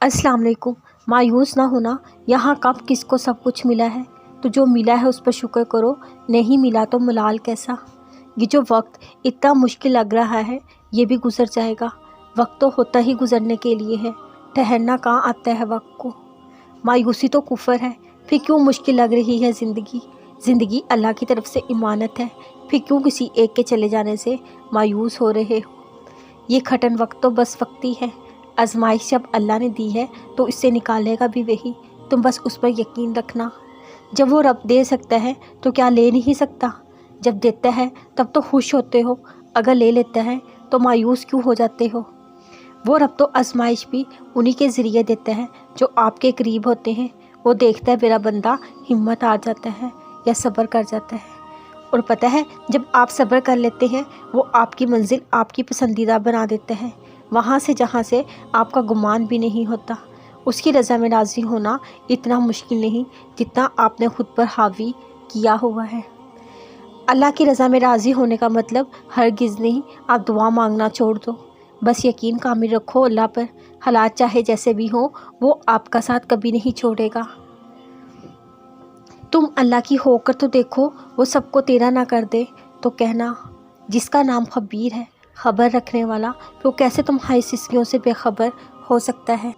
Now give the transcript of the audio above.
अस्सलाम वालेकुम। मायूस ना होना, यहाँ कब किसको सब कुछ मिला है, तो जो मिला है उस पर शुक्र करो, नहीं मिला तो मलाल कैसा। ये जो वक्त इतना मुश्किल लग रहा है ये भी गुजर जाएगा। वक्त तो होता ही गुजरने के लिए है, ठहरना कहाँ आता है वक्त को। मायूसी तो कुफर है, फिर क्यों मुश्किल लग रही है ज़िंदगी। ज़िंदगी अल्लाह की तरफ से इमानत है, फिर क्यों किसी एक के चले जाने से मायूस हो रहे हो। ये खटन वक्त तो बस वक्ती है, आजमाइश जब अल्लाह ने दी है तो इससे निकालेगा भी वही, तुम बस उस पर यकीन रखना। जब वो रब दे सकता है तो क्या ले नहीं सकता। जब देता है तब तो खुश होते हो, अगर ले लेता है तो मायूस क्यों हो जाते हो। वो रब तो आजमाइश भी उन्हीं के ज़रिए देता है जो आपके करीब होते हैं। वो देखता है मेरा बंदा हिम्मत हार जाता है या सब्र कर जाता है, और पता है जब आप सब्र कर लेते हैं वो आपकी मंजिल आपकी पसंदीदा बना देता है, वहाँ से जहाँ से आपका गुमान भी नहीं होता। उसकी रज़ा में राज़ी होना इतना मुश्किल नहीं जितना आपने खुद पर हावी किया हुआ है। अल्लाह की रज़ा में राज़ी होने का मतलब हरगिज़ नहीं आप दुआ मांगना छोड़ दो, बस यकीन कामिल रखो अल्लाह पर। हालात चाहे जैसे भी हों वो आपका साथ कभी नहीं छोड़ेगा। तुम अल्लाह की होकर तो देखो, वो सबको तेरा ना कर दे तो कहना। जिसका नाम खबीर है, खबर रखने वाला, तो कैसे तुम्हारी सिस्कियों से बेखबर हो सकता है।